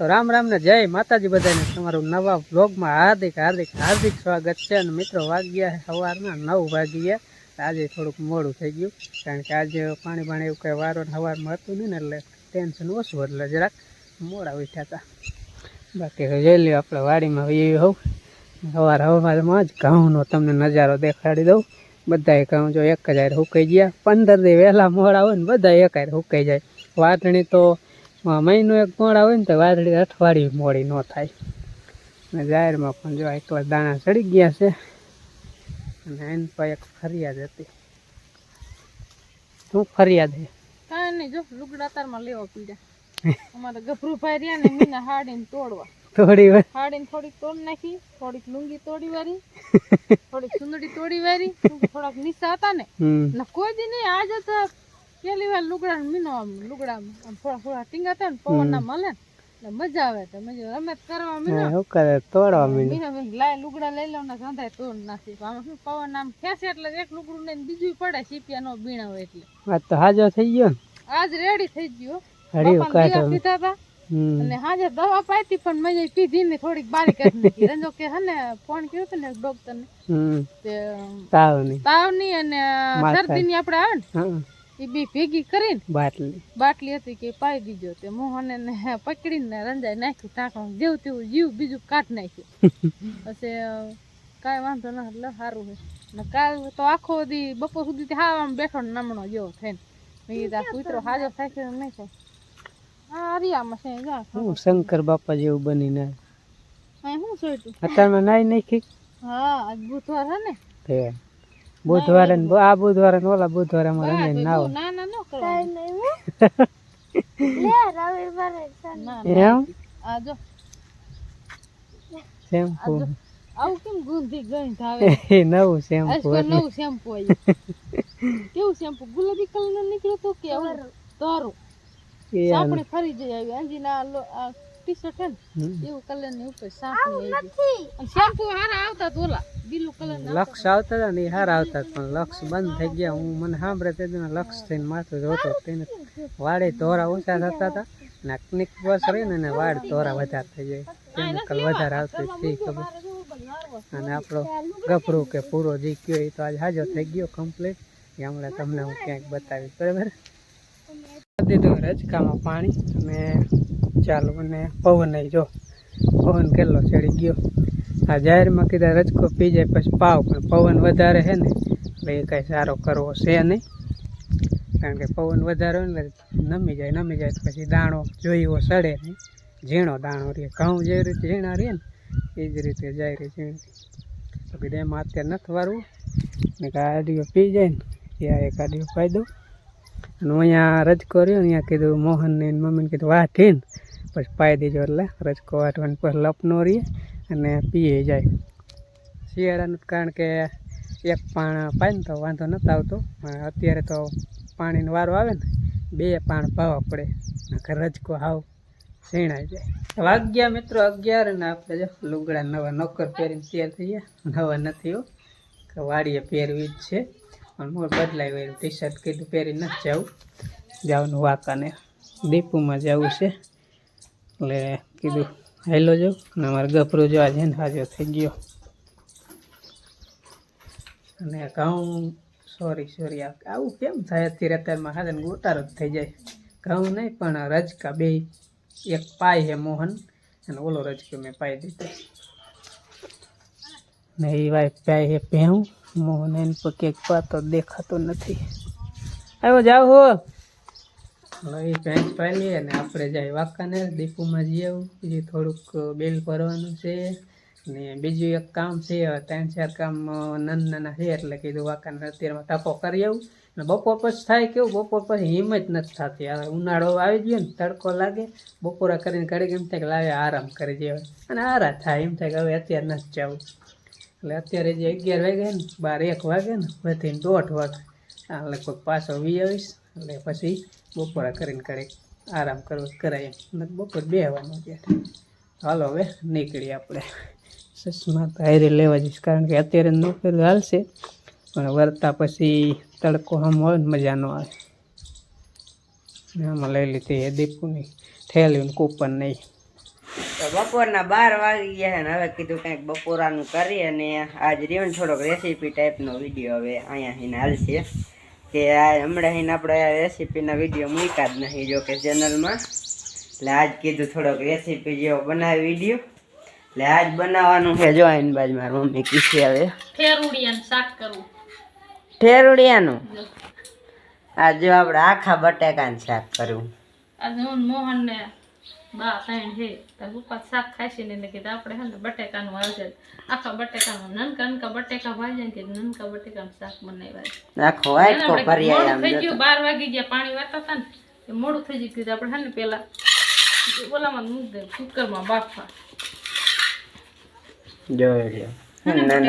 તો રામ રામ ને જય માતાજી બધાને તમારું નવા વ્લોગમાં હાર્દિક હાર્દિક હાર્દિક સ્વાગત છે. અને મિત્રો વાગ્યા સવારના 9 વાગી ગયા. આજે થોડુંક મોડું થઈ ગયું કારણ કે આજે પાણી એવું કંઈ વારો સવારમાં હતું નહીં ને એટલે ટેન્શન ઓછું એટલે જરાક મોડા ઉઠ્યા હતા. બાકી જોઈ લ્યો આપણે વાડીમાં એવી હોઉં સવારમાં જ ઘઉંનો તમને નજારો દેખાડી દઉં. બધાએ ઘઉં જો એક જ હારે સુકાઈ ગયા. 15 દી વહેલા મોડા હોય ને બધા એક હારે સુકાઈ જાય. વાટણી તો મહિનો એક મોડા હોય ને તો વાદળી અઠવાડિયું મોડી ન થાય. અને જાહેરમાં પણ જો એકલા દાણા ચડી ગયા છે. અને એની પર એક ફરિયાદ હતી. શું ફરિયાદ છે? કાંઈ નહીં, જો લુગડા તારમાં લેવા પીડ્યા. અમારે ગભરું ભાઈ રહ્યા ને મીના હાડીને તોડવા. થોડી વાર હાડીને થોડીક તોડ નાખી, થોડીક લુંગી તોડી વારી, થોડીક સુંદડી તોડી વારી, થોડાક નીચા હતા ને કોઈ દી નહીં. આજે તો પેલી વાર લુગડા મીનો લુગડા થોડા ટીંગા હતા ને પવન ના મળે ને મજા આવે. તો મજા રમત કરવા મીનો તોડવા મીનો લાય લુગડા લઈ લો ને ગાંધાય તોડ નાખી. આમાં શું પવન આમ ખેંચે એટલે એક લુગડું ને બીજું પડે સીપિયા નો બીણા હોય એટલે આજ તો હાજો થઈ ગયો ને. આજ રેડી થઈ ગયો. પીધા હતા અને હાજર દવા પાઈતી પણ મેં પીધી ને થોડીક બારી કરી નાખી. રંજો કે હે ને ફોન કર્યો હતો ને ડોક્ટર ને તાવની અને શરદી ની આપડે આવે ને એ બી ભેગી કરીને બાટલી હતી કે પાઈ દીધો. તે મોહને ને પકડીને રંજાઈ નાખ્યું ટાંકણ જેવું તેવું જીવ બીજું કાઢ નાખ્યું. પછી કાંઈ વાંધો ન એટલે સારું છે. ને કાલ તો આખો દી બપોર સુધી હાવામાં બેઠો ને નમણો જેવો થઈને મેં કૂતરો હાજો થાય છે નહીં થાય. હા હરિયામાં છે જા શંકર બાપા જેવું બનીને શું સોયતું અત્યારમાં નાઈ નાખી. હા આજ બુધવાર હે ને બુધવારે આ બુધવારે ને ઓલા બુધવારે અમારે નાવ ના ના ન કરવાનું. એમ આ જો શેમ્પુ આવું કેમ ગુંધી ગઈ થાવે. નવું શેમ્પુ નવું શેમ્પુ આવ્યું. કેવું શેમ્પુ ગુલાબી કલર નું નીકળ્યું તો કે તારું સાપડી ફરી જઈ આવી. અંજીના ટી શર્ટ હે ને એવું કલર ની ઉપર સાપડી આવી. અને શેમ્પુ હારા આવતા તો ઓલા બ્લુ કલર ના લક્ષ આવતા હતા ને એ હારા આવતા પણ લક્ષ બંધ થઈ ગયા. હું મને સાંભળે તે લક્ષ થઈને માથું જોતો તેને વાળે ધોરા ઓછા થતા હતા ને ક્લિક બસ રહી ને વાળ ધોરા વધારે થઈ જાય. કેમિકલ વધારે આવતું તે ખબર. અને આપણો ગભરું કે પૂરો જી ગયો એ તો આજ હાજો થઈ ગયો કમ્પ્લીટ. એ હમણાં તમને હું ક્યાંક બતાવીશ બરાબર. દીધું રજકામાં પાણી અને ચાલો અને પવન જો પવન કેટલો ચડી ગયો. આ જાહેરમાં કીધા રજકો પી જાય પછી પાવ પણ પવન વધારે છે ને એટલે એ કાંઈ સારો કરવો છે નહીં. કારણ કે પવન વધારે હોય ને નમી જાય પછી દાણો જોઈવો સડે નહીં. ઝીણો દાણો રહે ઘઉં જેવી રીતે ઝીણા રહે ને એ જ રીતે જાય રહે ઝીણી. તો કીધું એમાં અત્યારે નથી વારવું ને ગાડીઓ પી જાય ને ત્યાં એક ગાડીઓ પાઈ દઉં. અને અહીંયા રજકો રહ્યો ને અહીંયા કીધું મોહનને મમ્મીને કીધું વાટીને પછી પાઈ દેજો એટલે રજકો વાટવાની પછી લપનો રહીએ અને પીએ જાય. શિયાળાનું કારણ કે એક પાણ પાય ને તો વાંધો નથી આવતો. અત્યારે તો પાણીનો વારો આવે ને 2 પાણ પાવા પડે નકર રજકો હાવ સીણાઈ જાય. વાગ્યા મિત્રો 11 ને આપણે જો લુગડા નવા નોકર પહેરીને તૈયાર થઈ ગયા. નવા નથી હો વાડીએ પહેરવી જ છે પણ મોર બદલાઈ હોય ટી શર્ટ કીધું પહેરી નથી જવાનું વાંકાને દીપુમાં જવું છે એટલે કીધું હેલો જો. અને અમારે ગભરો જો આજે ને હાજો થઈ ગયો. અને ઘઉં સોરી આવું કેમ થાય અત્યારે અત્યારમાં હાજર ગોટારો જ થઈ જાય. ઘઉં નહીં પણ રજકા બે એક પાય છે મોહન અને ઓલો રજકો મેં પાઈ દીધો ને એ વાય પાય છે ભેહું મોહન એને પર ક્યાંક પાતો દેખાતો નથી. આવ્યો જાવ હો એ ભેંસ પાઈ લઈએ ને આપણે જાય વાંકાને દીપુમાં જઈ આવું. બીજું થોડુંક બિલ ભરવાનું છે ને બીજું એક કામ છે. 3-4 કામ નાના છે એટલે કીધું વાંકાને અત્યારમાં ધક્કો કરી આવું. ને બપોર પછી થાય કેવું બપોર પછી હિંમત નથી થતી. હવે ઉનાળો આવી ગયો ને તડકો લાગે બપોરા કરીને ઘડીક એમ થાય કે લાવે આરામ કરી દેવાય અને આરામ થાય એમ થાય કે હવે અત્યારે નથી જવું. એટલે અત્યારે જે 11 વાગ્યા ને 12-1 વાગે ને વધીને 1:30 વાગે એટલે કોઈ પાછો વી આવીશ એટલે પછી બપોરા કરીને ઘડીક આરામ કરવો કરાય એમ બપોર બેહવાનું ત્યારે. હાલો હવે નીકળીએ આપણે. ચશ્મા તો હારે લેવા જઈશ કારણ કે અત્યારે નોકરી હાલશે પણ વરતા પછી તડકો આમ હોય ને મજા ન આવે. આમાં લઈ લીધી એ દીપુની થેલીનું કૂપન નહીં તો બપોરના 12 વાગી ગયા છે ને હવે કીધું કંઈક બપોરાનું કરી અને આજ રહ્યો ને થોડોક રેસીપી ટાઈપનો વિડીયો હવે અહીંયા એને હાલશે કે હમણાં એને આપણે રેસીપીના વિડીયો મૂક્યા જ નહીં જો કે ચેનલમાં એટલે આજ કીધું થોડોક રેસીપી જેવો બનાવી વિડીયો એટલે આજ બનાવવાનું છે જો આઈને બાજુ મારી મમ્મી કીધી હવે ઠેરુડિયાનું શાક કરવું ઠેરુડિયાનું આજ જો આપણે આખા બટાકાનું શાક કરવું આજે હું મોહન ને બા ત્રણ છે તો ઉપર શાક ખાઈશી ને કીધું આપણે હે ને બટેકાનું આવશે આખા બટેકાનું નનકા નનકા બટેકા ભાજે ને નનકા બટેકાનું શાક બનાવ્યા આખો વાટકો ભરી આયા થઈ ગયું 12 વાગી ગયા પાણી વાતા હતા ને એ મોડું થઈ ગયું કીધું આપણે હે ને પેલા ઓલામાં મૂક દે કુકરમાં બાફવા જોઈ લ્યો ના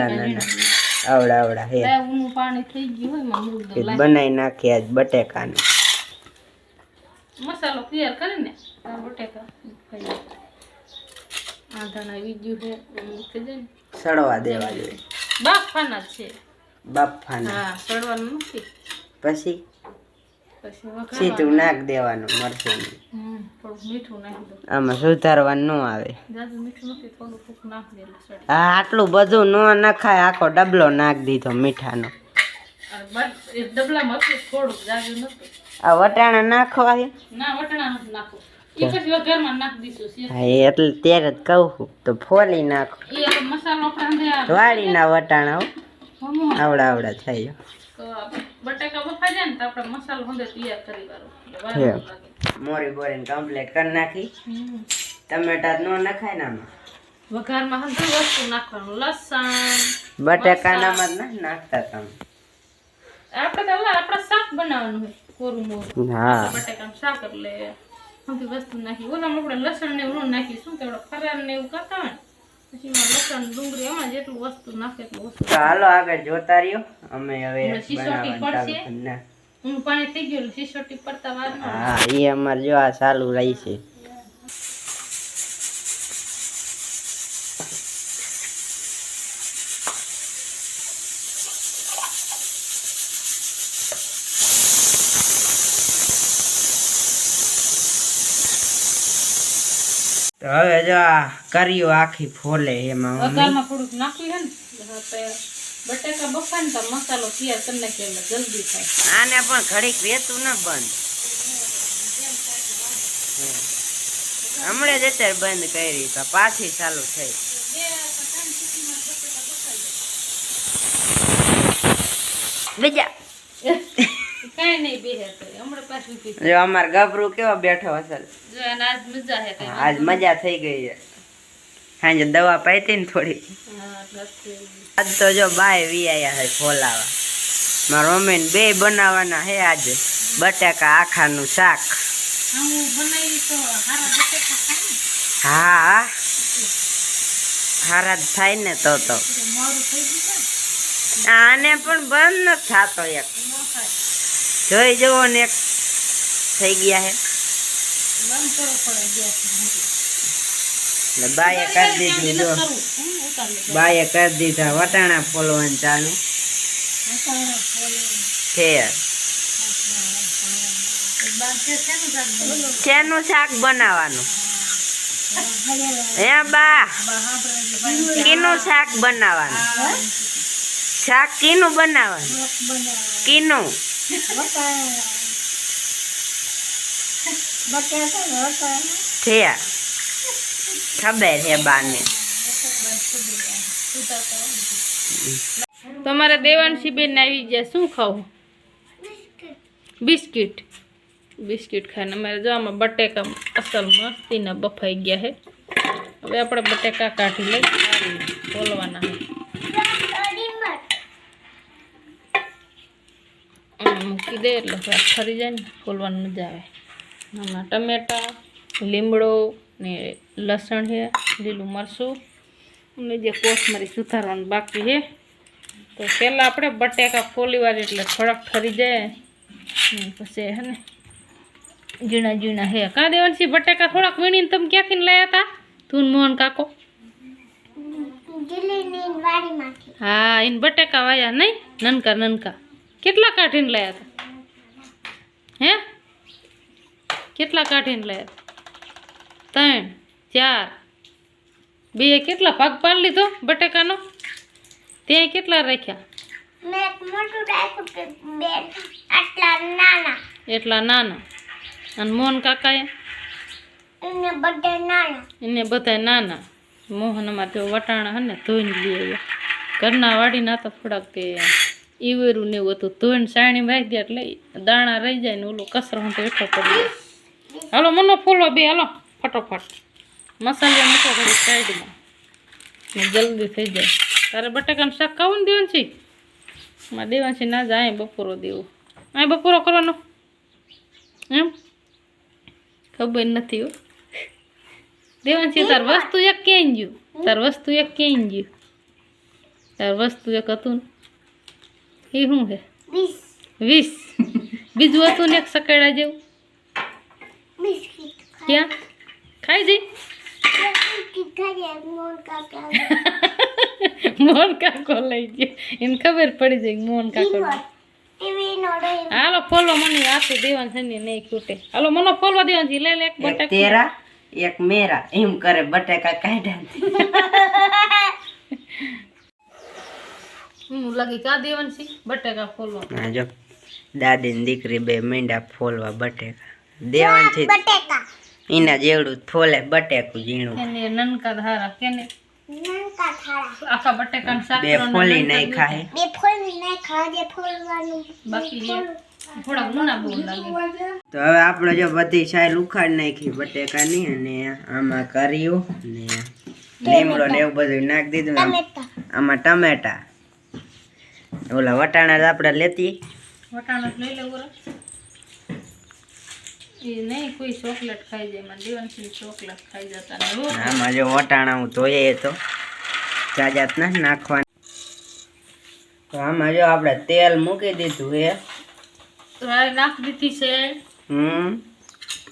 આવડા હે ઊનું પાણી થઈ ગયું હોય માં મૂક દો બનાવી નાખી આજ બટેકાનું મસાલો તૈયાર કરીને બટેકા ખાઈ આધાના વીજ્યું છે મૂકી દે સડવા દેવા જોઈએ બાફવાના છે બાફાના હા સડવાનું નથી પછી પછી સીધું નાખ દેવાનું મરચું થોડું મીઠું નાખી દો આમાં સુધારવાનું ન આવે જાજુ મીઠું નથી થોડું ફૂક નાખી દે એટલે હા આટલું બધું ન નખાય આખો ડબલો નાખ દીધો મીઠાનો એ ડબલામાં હતું થોડુંક જાજુ નતું આ વટાણા નાખવા છે ના વટણા નથી નાખો એ પછી વઘારમાં નાખી દીધું હા એટલે ત્યારે જ કહું છું તો ફોલી નાખો એ મસાલો આપણે વાળીના વટાણા આવડા થઈ બટાકા બફાઈ જાય ને તો આપણે મસાલો હંધે તૈયાર કરી વાળો મોરી બોરીને કમ્પ્લીટ કરી નાખી ટમેટા ન નખાય ને આમાં વઘારમાં હંધે વસ્તુ નાખવાનું લસણ બટાકાનામાં જ ના નાખતા તમે આપણે તો આપણે શાક બનાવવાનું હોય કોરું મોરું હા બટાકાનું શાક એટલે બધી વસ્તુ નાખી ઓલામાં આપણે લસણ ને એવું નાખી શું કે ફરાર ને એવું કરતા હોય પછી લસણ ડુંગળી એમાં જેટલું વસ્તુ નાખે એટલું વસ્તુ તો હાલો આગળ જોતા રહ્યો અમે હવે સિસોટી બનાવવાનું ચાલુ પડશે કરી નાખ હું પાણી થઈ ગયું સિસોટી પડતા વાર હા એ અમાર જો આ ચાલુ રહી છે તો હવે જો આ કર્યું આખી ફોલે એમાં વઘારમાં થોડુંક નાખ્યું હે ને બટાકા બફાય ને તો મસાલો તૈયાર કરી નાખીએ એટલે જલ્દી થાય આને પણ ઘડીક વેતું ન બંધ હમણાં જ અત્યારે બંધ કરી તો પાછી ચાલુ થઈ બીજા કઈ નહીં બેહે તો હમણાં પાછું જો અમાર ગભરું કેવો બેઠો અસલ જો એને આજ મજા હે કઈ આજ મજા થઈ ગઈ છે સાંજે દવા પાઈતી ને થોડી આજ તો જો બાય વી આયા છે ફોલાવા મારા મમ્મીને બે બનાવવાના હે આજે બટાકા આખાનું શાક હું બનાવી તો હારા બટેકા ખાય હા હારા જ થાય ને તો મોરું થઈ ગયું આને પણ બંધ ન થતો એક જોઈ જવો ને એક થઈ ગયા હે બંધ કરો પડે ગેસ એટલે બાએ કરી દીધું જો બાએ કરી દીધા વટાણા ફોલવાનું ચાલુ છે શેનું શાક બનાવવાનું હે બા કીનું શાક બનાવવાનું શાક કીનું બનાવવાનું કીનું છે ખબર છે બાને તમારે દેવાંશી બેન આવી ગયા શું ખાવું બિસ્કિટ બિસ્કિટ ખાઈને અમારે જો આમાં બટેકા અસલ મસ્તીના બફાઈ ગયા છે હવે આપણે બટેકા કાઢી લઈ બોલવાના મૂકી દે એટલે ફરી જાય ને ખોલવાની મજા આવે આમાં ટમેટા લીમડો ને લસણ છે લીલું મરચું અને જે કોથમરી સુધારવાનું બાકી છે તો પહેલાં આપણે બટેકા ફોલી વાર એટલે થોડાક ઠરી જાય ને પછી હે ને ઝીણા ઝીણા હે કાં દેવાંશી બટેકા થોડાક વીણીને તમે ક્યાંથી લાયા હતા તું મોહન કાકો હા એને બટેકા વાયા નહીં નનકા નનકા કેટલા કાઢીને લાયા હતા હે કેટલા કાઢીને લાયા 3 4 બે કેટલા ભાગ પાડી લીધો બટેકાનો? ત્યાં કેટલા રાખ્યા? મેં એક મોટું રાખ્યું બે આટલા નાના. એટલા નાના. અને મોહન કાકાએ? એને બધા નાના. એને બધા નાના. મોહનમાં તો વટાણા હે ને ધોઈને લઈ આવ્યા. ઘરના વાડીના તો થોડાક તે ઈવેરું ને એવું હતું, ધોઈને સાણી વાઈ દે એટલે દાણા રહી જાય ને ઓલો કચરો તો એટલો પડી જાય. હાલો મનો ફોલવા બે, હાલો ફટોફટ મસાલા મૂકો ઘડી સાઈડમાં ને જલ્દી થઈ જાય. તારે બટાકાનું શાક ખાવું ને દેવાંશી? માં દેવાંશી ના જાય બપોરો દેવો, અહીં બપોરો કરવાનો એમ ખબર નથી હો. દેવાંશી તાર વસ્તુ એક ક્યાંય ગયું? તાર વસ્તુ એક ક્યાંય ગયું? તાર વસ્તુ એક હતું ને એ શું છે? 20. બીજું હતું ને એક સકેડા જેવું ક્યાં ખાઈ જઈ? મોહન કાકો લઈ ગયો, એને ખબર પડી જાય મોહન કાકો. હાલો ફોલવા મને આપી દેવાનું છે ને નહીં ખૂટે. હાલો મને ફોલવા દેવાનું છે. લે લે એક બટાકા તેરા એક મેરા એમ કરે બટાકા કાઢ્યા. લાગી કા દેવાનું છે બટાકા ફોલવા. હા જો દાદી ને દીકરી બે મીંડા ફોલવા બટેકા દેવાનું છે. એના જેવડું ફોલે બટેકું ઝીણું. એને નનકા ધારા કેને આખા બટેકાનું શાક બે ફોલી નાખ્યા હે. બાકી થોડા ગુના બહુ લાગે. તો હવે આપણે જો બધી સાઈલ ઉખાડ નાખી બટેકાની અને આમાં કર્યું ને લીમડો ને એવું બધું નાખી દીધું. આમાં ટમેટા ઓલા વટાણા આપણે લેતી વટાણા લઈ લેવું એ નહીં કોઈ ચોકલેટ ખાઈ જાય. મને દેવાંશી ચોકલેટ ખાઈ જતા ને આમાં જો વટાણા હું ધોઈએ તો જાજાત ના નાખવાનું. તો આમાં જો આપણે તેલ મૂકી દીધું હે. નાખી દીધી છે.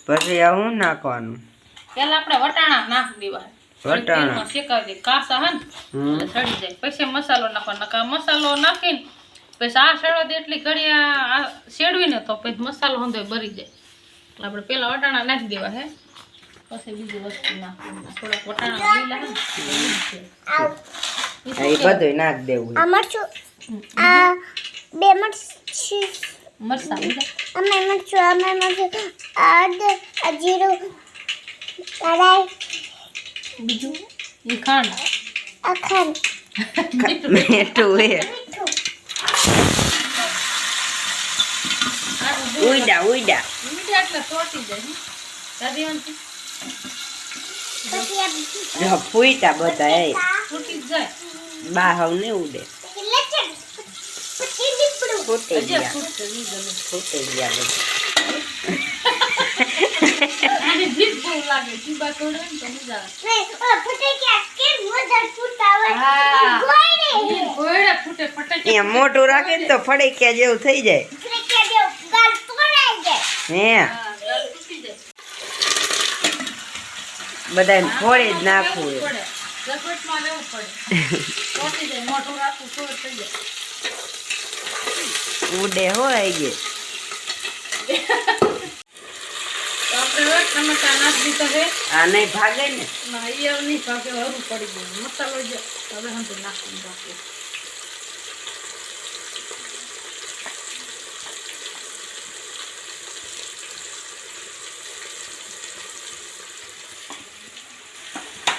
પછી આ શું નાખવાનું? પેલા આપણે વટાણા નાખી દેવા. વટાણા શેકાવી દે કાસા હે ને સડી જાય. પછી મસાલો નાખવાનો. મસાલો નાખીને પછી આ સડો દે એટલી ઘડી આ શેડવીને તો પછી મસાલો હંધો ભરી જાય. આપણે પેલા વટાણા નાખી દેવા હે, પછી બીજી વસ્તુ નાખવાની. થોડાક વટાણા લીલા હે એ બધું નાખી દેવું. મરચાં બીજું એ ખાંડ મીઠું હે. ઉઈડા ઉઈડા એટલે ચોટી જાય. જો ફૂઈટા બધા એ ચોટી જ જાય. બા હવ ને ઉડે. ફૂટી ગયા ફૂટી ગયા બધું. જીભ બહુ લાગે. જીભા તોડે ને તો મજા આવે. મોટું રાખે ને તો ફડેકિયા જેવું થઈ જાય. હે બધા ફોડી જ નાખવું. ઉડે હોય ગયે. ટમેટા નાખી દીધા છે. આ નહીં ભાગે ને? ના એ નહીં ભાગે. હરું પડી ગયું મસાલો જ હવે હમ નાખી બાકી.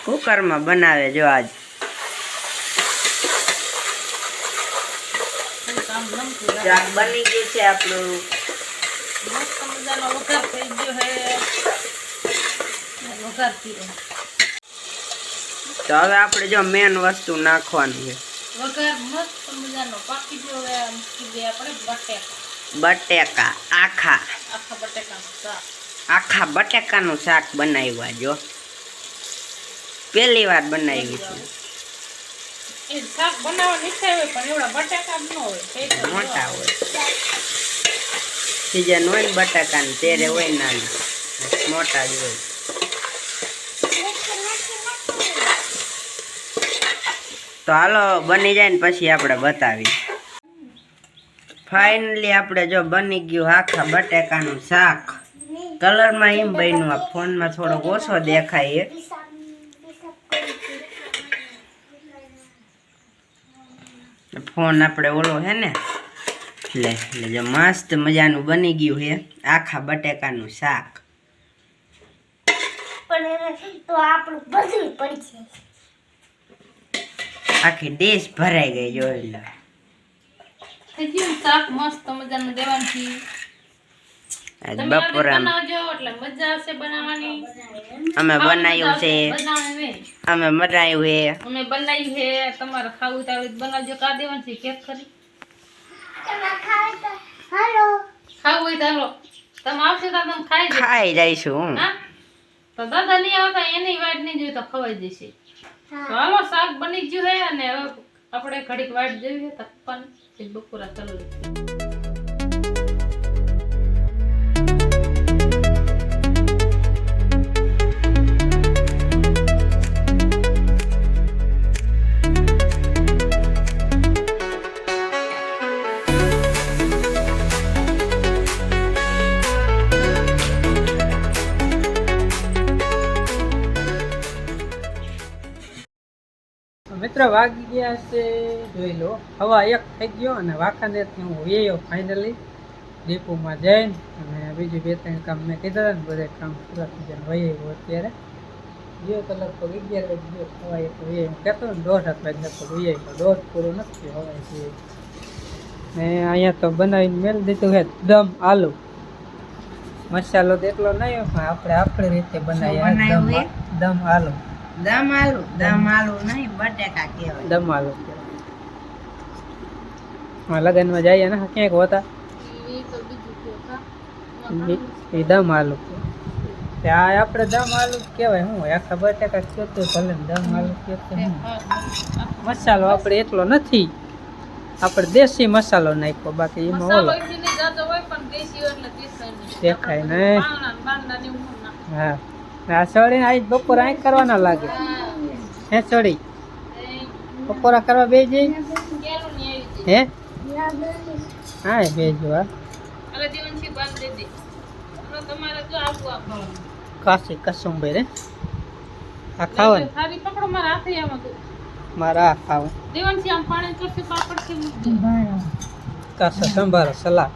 કુકરમાં બનાવે જો આજ. શાક બની ગયું છે આપણું. મસ્ત મજાનો વઘાર થઈ ગયો હે. વઘાર કર્યો. તો હવે આપણે જો મેન વસ્તુ નાખવાની છે. વઘાર મસ્ત મજાનો પાકી ગયો હે. મૂકી દે આપણે બટેકા. બટેકા આખા બટેકાનું શાક. આખા બટેકાનું શાક બનાવ્યા જો. પહેલી વાર બનાવી છે. એ શાક બનાવવાની ઈચ્છા હોય પણ એવડા બટાકા ન હોય. મોટા હોય. સીઝન હોય ને બટાકાની ત્યારે હોય નાની. મોટા જ હોય. તો હાલો બની જાય ને પછી આપણે બતાવી. ફાઇનલી આપણે જો બની ગયું આખા બટાકાનું શાક. કલરમાં એમ બન્યું. આ ફોનમાં થોડોક ઓછો દેખાય. ફોન આપણે ઓલો હે ને એટલે જો મસ્ત મજાનું બની ગયું છે આખા બટેકાનું શાક. પણ તો આપણું બધું પડી છે. આખી ડીશ ભરાઈ ગઈ જોઈ લો. થઈ ગયું શાક મસ્ત મજાનું દેવાનથી. આજ તમે આવી બપોરા બનાવજો એટલે મજા આવશે બનાવવાની. અમે બનાવ્યું છે, અમે બનાવ્યું છે. અમે બનાવ્યું છે, તમારે ખાવું તો આવી બનાવજો. કા દેવાનથી કેક ખરી તમે ખાવ તો હાલો. ખાવું હોય તો હાલો તમે આવશો તો તમે ખાઈ જજો. ખાઈ જઈશું. હા તો દાદા નહીં આવતા એની વાટ નહીં જોઈ તો ખવાઈ જશે. તો હાલો શાક બની ગયું છે અને હવે આપણે ઘડીક વાટ જોઈ છે તપન બપોરા ચાલુ. મિત્રો વાગી ગયા છે જોઈ લો હવા 1 થઈ ગયો અને વાંકાનેરથી હું વેયો ફાઇનલી ડીપુમાં જઈને અને બીજું 2-3 કામ મેં કીધા હતા ને બધા કામ પૂરા થઈ જાય વહી અત્યારે ગયો તો લગભગ 11 વાગે ગયો હવા 1 વેયો હું કહેતો ને 1:30 વાગે લગભગ વેયો દોઢ પૂરો નથી હવા છે ને અહીંયા તો બનાવીને મેળ દીધું છે દમ આલુ મસાલો તો એટલો નહીં પણ આપણે આપણી રીતે બનાવીએ દમ આલુ દમ આલુ નહીં બટેકા કહેવાય. દમ આલુ લગનમાં જઈએ ને ક્યાંક હોતા એ દમ આલુ આ આપણે દમ આલુ કહેવાય શું આખા બટેકા કહેતું ભલે દમ આલુ કહેતું મસાલો આપણે એટલો નથી આપણે દેશી મસાલો નાખ્યો બાકી એમાં ઓલો દેખાય નહીં. હા આ સળી આજ બપોર આંખ કરવાના લાગે હે સળી બપોરા કરવા બે જઈ હે હા બે જો કાશી કસુંભાઈ રે આ ખાવાનું મારા આ ખાવું કાસો સંભારો સલાડ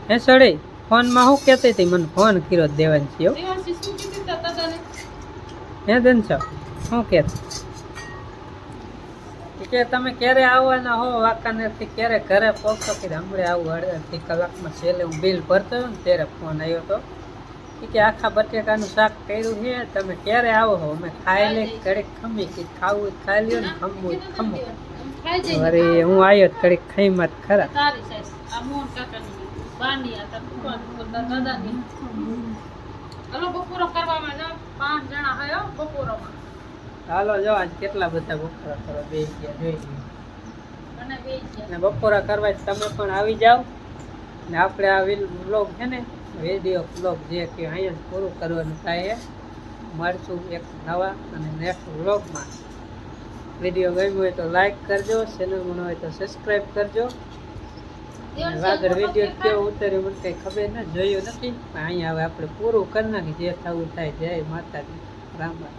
હે સળી ફોનમાં શું કહેતી હતી મને ફોન કર્યો દેવાંશી હે દનસો શું કહેતી કે તમે ક્યારે આવવાના હો વાંકાનેરથી ક્યારે ઘરે પહોંચો કે હમણાં આવું 1.5 કલાકમાં છેલ્લે હું બિલ ભરતો હતો ને ત્યારે ફોન આવ્યો હતો કે આખા બટેકાનું શાક કર્યું છે તમે ક્યારે આવો હો અમે ખાઈ લે ઘડીક ખમી કે ખાવું હોય ખાઈ લ્યો ને ખમવું હોય ખમો અરે હું આવ્યો ઘડીક ખાઈમાં જ ખરા હાલો જો આજ કેટલા બધા બપોરા કરવા બે ગયા જોઈ અને બપોરા કરવા તમે પણ આવી જાઓ ને આપણે આ વ્લોગ છે ને વિડીયો વ્લોગ જે કે અહીંયા જ પૂરું કરવાનું થાય મળશું એક નવા અને નેક્સ્ટ વ્લોગમાં. વિડીયો ગમ્યો હોય તો લાઈક કરજો, ચેનલમાં હોય તો સબસ્ક્રાઈબ કરજો. આગળ વિડીયો કેવો ઉતર્યો મને કંઈ ખબર ન જોયું નથી પણ અહીંયા હવે આપણે પૂરું કરી નાખી જે થવું થાય. જય માતાજી, રામ રામ.